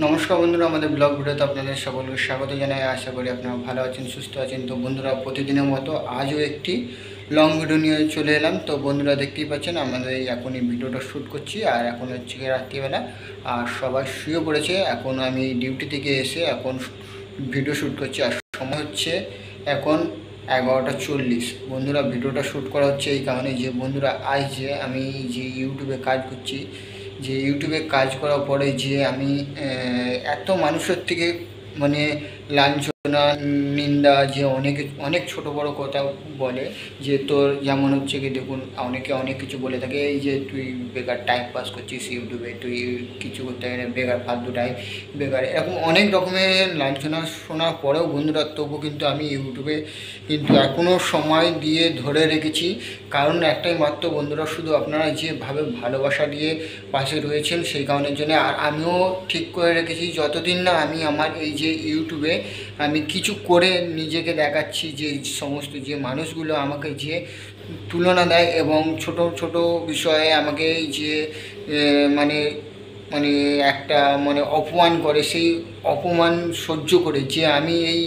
নমস্কার বন্ধুরা, আমাদের ব্লগ ভিডিওতে আপনাদের সকলকে স্বাগত জানাই। আশা করি আপনারা ভালো আছেন, সুস্থ আছেন। তো বন্ধুরা, প্রতিদিনের মতো আজও একটি লং ভিডিও নিয়ে চলে এলাম। তো বন্ধুরা, দেখতেই পাচ্ছেন আমাদের এখন এই ভিডিওটা শ্যুট করছি, আর এখন হচ্ছে রাত্রিবেলা, আর সবাই শুয়ে পড়েছে। এখন আমি ডিউটি থেকে এসে এখন ভিডিও শ্যুট করছি, আর সময় হচ্ছে এখন 11টা 40। বন্ধুরা, ভিডিওটা শ্যুট করা হচ্ছে এই কারণে যে বন্ধুরা, আজ যে আমি যে ইউটিউবে কাজ করছি, যে ইউটিউবে কাজ করার পরে যে আমি এত মানুষের থেকে মানে লাঞ্ছনা, নিন্দা, যে অনেকে অনেক ছোট বড় কথা বলে, যে তোর যেমন হচ্ছে কি, দেখুন অনেকে অনেক কিছু বলে থাকে, এই যে তুই বেকার টাইম পাস করছিস ইউটিউবে, তুই কিছু করতে গেলে বেকার, ফালতু টাইম বেকার, এরকম অনেক রকমের লাঞ্ছনা শোনার পরেও বন্ধুরা, তবু কিন্তু আমি ইউটিউবে কিন্তু এখনও সময় দিয়ে ধরে রেখেছি। কারণ একটাই মাত্র বন্ধুরা, শুধু আপনারা যেভাবে ভালোবাসা দিয়ে পাশে রয়েছেন সেই কারণের জন্য। আর আমিও ঠিক করে রেখেছি, যতদিন না আমি আমার এই যে ইউটিউবে আমি কিছু করে নিজেকে দেখাচ্ছি, যে সমস্ত যে মানুষগুলো আমাকে যে তুলনা দেয় এবং ছোট ছোট বিষয়ে আমাকে যে মানে মানে একটা মানে অপমান করে, সেই অপমান সহ্য করে যে আমি এই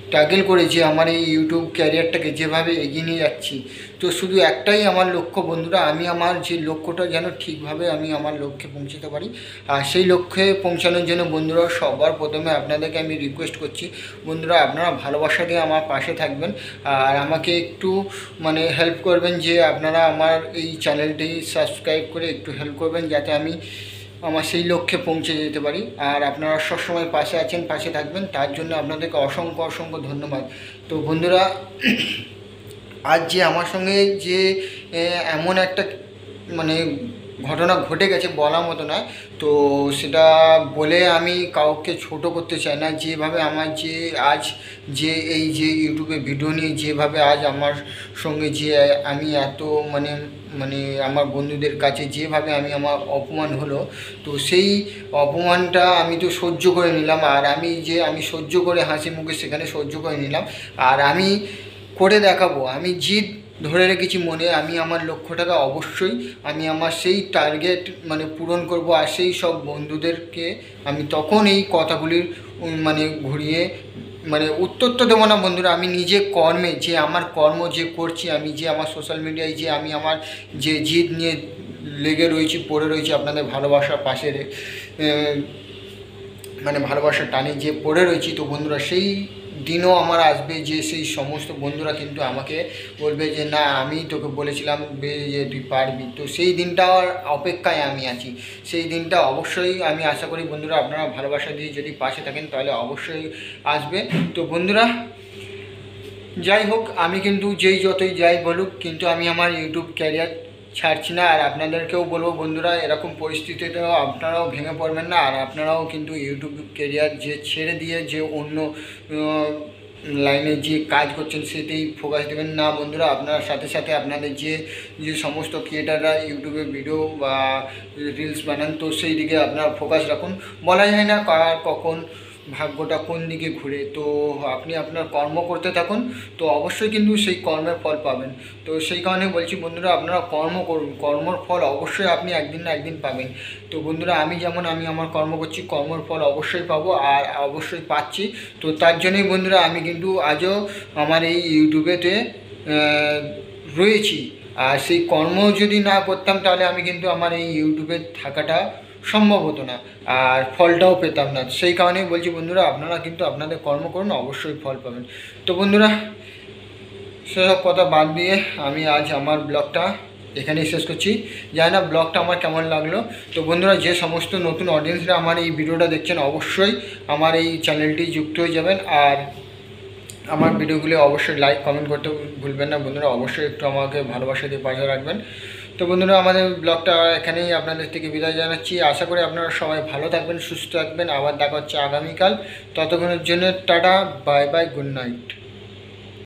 স্ট্রাগল করে যে আমার এই ইউটিউব ক্যারিয়ারটাকে যেভাবে এগিয়ে নিয়ে যাচ্ছি, তো শুধু একটাই আমার লক্ষ্য বন্ধুরা, আমি আমার যে লক্ষ্যটা যেন ঠিকভাবে আমি আমার লক্ষ্যে পৌঁছাতে পারি। আর সেই লক্ষ্যে পৌঁছানোর জন্য বন্ধুরা, সবার প্রথমে আপনাদেরকে আমি রিকোয়েস্ট করছি বন্ধুরা, আপনারা ভালোবাসা দিয়ে আমার পাশে থাকবেন, আর আমাকে একটু মানে হেল্প করবেন, যে আপনারা আমার এই চ্যানেলটি সাবস্ক্রাইব করে একটু হেল্প করবেন, যাতে আমি আমার সেই লক্ষ্যে পৌঁছে যেতে পারি। আর আপনারা সবসময় পাশে আছেন, পাশে থাকবেন, তার জন্য আপনাদেরকে অসংখ্য অসংখ্য ধন্যবাদ। তো বন্ধুরা, আজ যে আমার সঙ্গে যে এমন একটা মানে ঘটনা ঘটে গেছে বলার মতো নয়, তো সেটা বলে আমি কাউকে ছোট করতে চাই না। যেভাবে আমার যে আজ যে এই যে ইউটিউবে ভিডিও নিয়ে যেভাবে আজ আমার সঙ্গে যে আমি এত মানে মানে আমার বন্ধুদের কাছে যেভাবে আমার অপমান হলো, তো সেই অপমানটা আমি তো সহ্য করে নিলাম, আর আমি সহ্য করে হাসি মুখে সেখানে সহ্য করে নিলাম, আর আমি করে দেখাবো। আমি জিদ ধরে রেখেছি মনে, আমি আমার লক্ষ্যটাকে অবশ্যই আমি আমার সেই টার্গেট মানে পূরণ করব। আর সেই সব বন্ধুদেরকে আমি তখন এই কথাগুলির মানে ঘুরিয়ে মানে উত্তর তো দেবো না বন্ধুরা। আমি নিজে কর্মে যে আমার কর্ম যে করছি, আমি যে আমার সোশ্যাল মিডিয়ায় যে আমি আমার যে জিদ নিয়ে লেগে রয়েছি, পড়ে রয়েছি, আপনাদের ভালোবাসার পাশে মানে ভালোবাসার টানে যে পড়ে রয়েছি, তো বন্ধুরা সেই দিনও আমার আসবে যে সেই সমস্ত বন্ধুরা কিন্তু আমাকে বলবে যে না, আমি তোকে বলেছিলাম যে তুই পারবি। তো সেই দিনটার অপেক্ষায় আমি আছি, সেই দিনটা অবশ্যই আমি আশা করি বন্ধুরা, আপনারা ভালোবাসা দিয়ে যদি পাশে থাকেন তাহলে অবশ্যই আসবে। তো বন্ধুরা, যাই হোক, আমি কিন্তু যতই যাই বলুক, কিন্তু আমি আমার ইউটিউব ক্যারিয়ার ছাড়ছি না। আর আপনাদেরকেও বলবো বন্ধুরা, এরকম পরিস্থিতিতেও আপনারাও ভেঙে পড়বেন না, আর আপনারাও কিন্তু ইউটিউব ক্যারিয়ার যে ছেড়ে দিয়ে যে অন্য লাইনে যে কাজ করছেন সেটাই ফোকাস দেবেন না বন্ধুরা। আপনার সাথে সাথে আপনাদের যে যে সমস্ত ক্রিয়েটাররা ইউটিউবে ভিডিও বা রিলস বানান, তো সেই দিকে আপনারা ফোকাস রাখুন। বলা যায় না কার কখন ভাগ্যটা কোন দিকে ঘুরে, তো আপনি আপনার কর্ম করতে থাকুন, তো অবশ্যই কিন্তু সেই কর্মের ফল পাবেন। তো সেই কারণে বলছি বন্ধুরা, আপনারা কর্ম করুন, কর্মর ফল অবশ্যই আপনি একদিন না একদিন পাবেন। তো বন্ধুরা, আমি আমার কর্ম করছি, কর্মর ফল অবশ্যই পাবো, আর অবশ্যই পাচ্ছি। তো তার জন্যই বন্ধুরা, আমি কিন্তু আজও আমার এই ইউটিউবেতে রয়েছি। আর সেই কর্ম যদি না করতাম তাহলে আমি কিন্তু আমার এই ইউটিউবে থাকাটা সম্ভব হতো না, আর ফলটাও পেতাম না। সেই কারণেই বলছি বন্ধুরা, আপনারা কিন্তু আপনাদের কর্ম করুন, অবশ্যই ফল পাবেন। তো বন্ধুরা, সেসব কথা বাদ দিয়ে আমি আজ আমার ব্লগটা এখানেই শেষ করছি। জানি না ব্লগটা আমার কেমন লাগলো। তো বন্ধুরা, যে সমস্ত নতুন অডিয়েন্সরা আমার এই ভিডিওটা দেখছেন, অবশ্যই আমার এই চ্যানেলটি যুক্ত হয়ে যাবেন, আর আমার ভিডিওগুলি অবশ্যই লাইক কমেন্ট করতে ভুলবেন না বন্ধুরা। অবশ্যই একটু আমাকে ভালোবাসা দিয়ে পাশে রাখবেন। তো বন্ধুরা, আমাদের ব্লগটা এখানেই আপনাদের থেকে বিদায় জানাচ্ছি। আশা করি আপনারা সবাই ভালো থাকবেন, সুস্থ থাকবেন। আবার দেখা হচ্ছে আগামীকাল। ততক্ষণের জন্য tata, bye bye, good night.